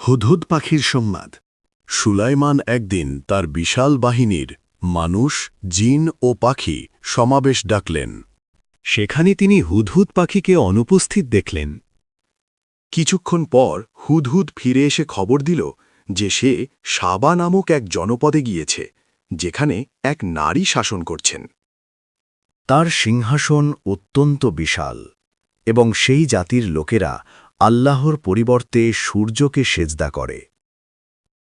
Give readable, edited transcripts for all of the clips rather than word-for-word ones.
হুদহুদ পাখির সংবাদ। সুলাইমান একদিন তার বিশাল বাহিনীর মানুষ, জিন ও পাখি সমাবেশ ডাকলেন। সেখানে তিনি হুদহুদ পাখিকে অনুপস্থিত দেখলেন। কিছুক্ষণ পর হুদহুদ ফিরে এসে খবর দিল যে সে সাবা নামক এক জনপদে গিয়েছে, যেখানে এক নারী শাসন করছেন। তার সিংহাসন অত্যন্ত বিশাল এবং সেই জাতির লোকেরা আল্লাহর পরিবর্তে সূর্যকে সেজদা করে।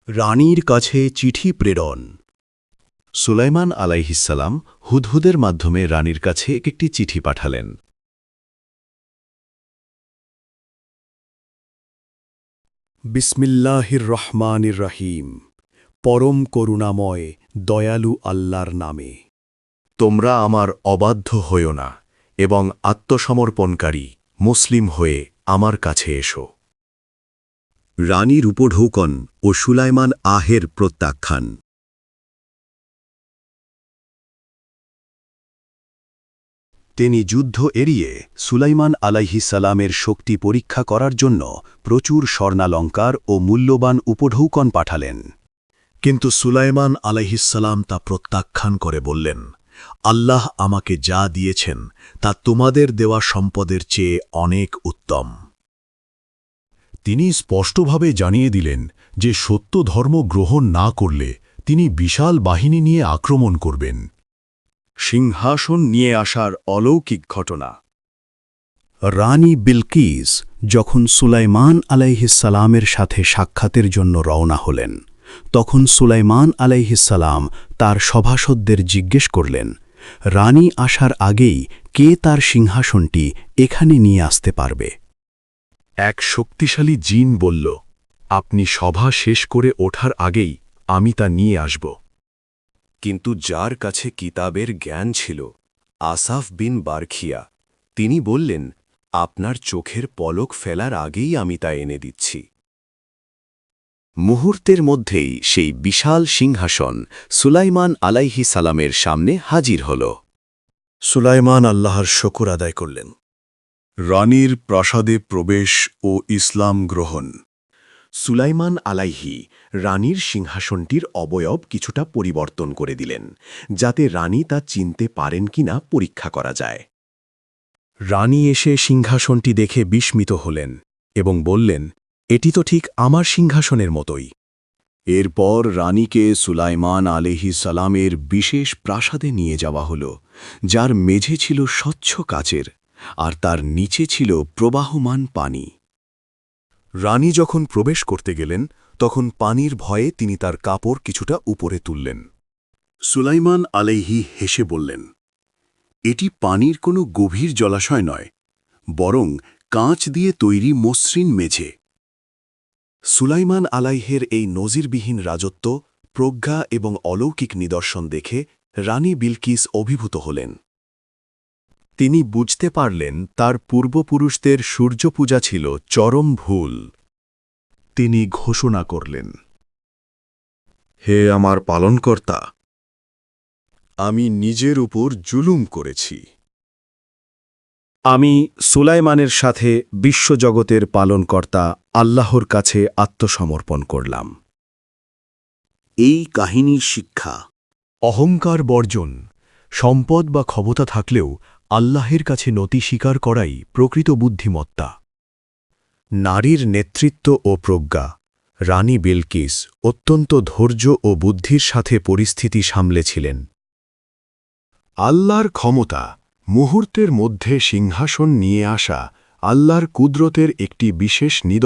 রানীর কাছে চিঠি প্রেরণ। সুলাইমান আলাইহিসসালাম হুদহুদের মাধ্যমে রানীর কাছে একটি চিঠি পাঠালেন। বিসমিল্লাহির রহমানির রহিম। পরম করুণাময় দয়ালু আল্লাহর নামে। তোমরা আমার অবাধ্য হইও না এবং আত্মসমর্পণকারী মুসলিম হয়ে আমার কাছে এসো। রানীর উপঢৌকন ও সুলাইমান আহের প্রত্যাখ্যান। তিনি যুদ্ধ এড়িয়ে সুলাইমান আলাইহিসসালামের শক্তি পরীক্ষা করার জন্য প্রচুর স্বর্ণালঙ্কার ও মূল্যবান উপঢৌকন পাঠালেন। কিন্তু সুলাইমান আলাইহিসসালাম তা প্রত্যাখ্যান করে বললেন, আল্লাহ আমাকে যা দিয়েছেন তা তোমাদের দেওয়া সম্পদের চেয়ে অনেক উত্তম। তিনি স্পষ্টভাবে জানিয়ে দিলেন যে সত্য ধর্ম গ্রহণ না করলে তিনি বিশাল বাহিনী নিয়ে আক্রমণ করবেন। সিংহাসন নিয়ে আসার অলৌকিক ঘটনা। রানী বিলকিস যখন সুলাইমান আলাইহিসসালামের সাথে সাক্ষাতের জন্য রওনা হলেন, তখন সুলাইমান আলাইহিসসালাম তার সভাসদদের জিজ্ঞেস করলেন, রানী আসার আগেই কে তার সিংহাসনটি এখানে নিয়ে আসতে পারবে? এক শক্তিশালী জিন বলল, আপনি সভা শেষ করে ওঠার আগেই আমি তা নিয়ে আসব। কিন্তু যার কাছে কিতাবের জ্ঞান ছিল, আসাফ বিন বারখিয়া, তিনি বললেন, আপনার চোখের পলক ফেলার আগেই আমি তা এনে দিচ্ছি। মুহূর্তের মধ্যেই সেই বিশাল সিংহাসন সুলাইমান আলাইহিসসালামের সামনে হাজির হল। সুলাইমান আল্লাহর শকর আদায় করলেন। রানীর প্রাসাদে প্রবেশ ও ইসলাম গ্রহণ। সুলাইমান আলাইহি রানীর সিংহাসনটির অবয়ব কিছুটা পরিবর্তন করে দিলেন, যাতে রানী তা চিনতে পারেন কিনা পরীক্ষা করা যায়। রানী এসে সিংহাসনটি দেখে বিস্মিত হলেন এবং বললেন, এটি তো ঠিক আমার সিংহাসনের মতোই। এরপর রানীকে সুলাইমান আলাইহিসসালামের বিশেষ প্রাসাদে নিয়ে যাওয়া হল, যার মেঝে ছিল স্বচ্ছ কাচের আর তার নিচে ছিল প্রবাহমান পানি। রানী যখন প্রবেশ করতে গেলেন, তখন পানির ভয়ে তিনি তার কাপড় কিছুটা উপরে তুললেন। সুলাইমান আলাইহি হেসে বললেন, এটি পানির কোনো গভীর জলাশয় নয়, বরং কাঁচ দিয়ে তৈরি মসৃণ মেঝে। সুলাইমান আলাইহের এই নজিরবিহীন রাজত্ব, প্রজ্ঞা এবং অলৌকিক নিদর্শন দেখে রানী বিলকিস অভিভূত হলেন। তিনি বুঝতে পারলেন তার পূর্বপুরুষদের সূর্যপূজা ছিল চরম ভুল। তিনি ঘোষণা করলেন, হে আমার পালনকর্তা, আমি নিজের উপর জুলুম করেছি। আমি সুলাইমানের সাথে বিশ্বজগতের পালনকর্তা আল্লাহর কাছে আত্মসমর্পণ করলাম। এই কাহিনীর শিক্ষা: অহংকার বর্জন। সম্পদ বা ক্ষমতা থাকলেও আল্লাহের কাছে নতি স্বীকার করাই প্রকৃত বুদ্ধিমত্তা। নারীর নেতৃত্ব ও প্রজ্ঞা। রানী বিলকিস অত্যন্ত ধৈর্য ও বুদ্ধির সাথে পরিস্থিতি সামলেছিলেন। আল্লাহর ক্ষমতা। মুহূর্তের মধ্যে সিংহাসন নিয়ে আসা আল্লাহর কুদরতের একটি বিশেষ নিদর্শন।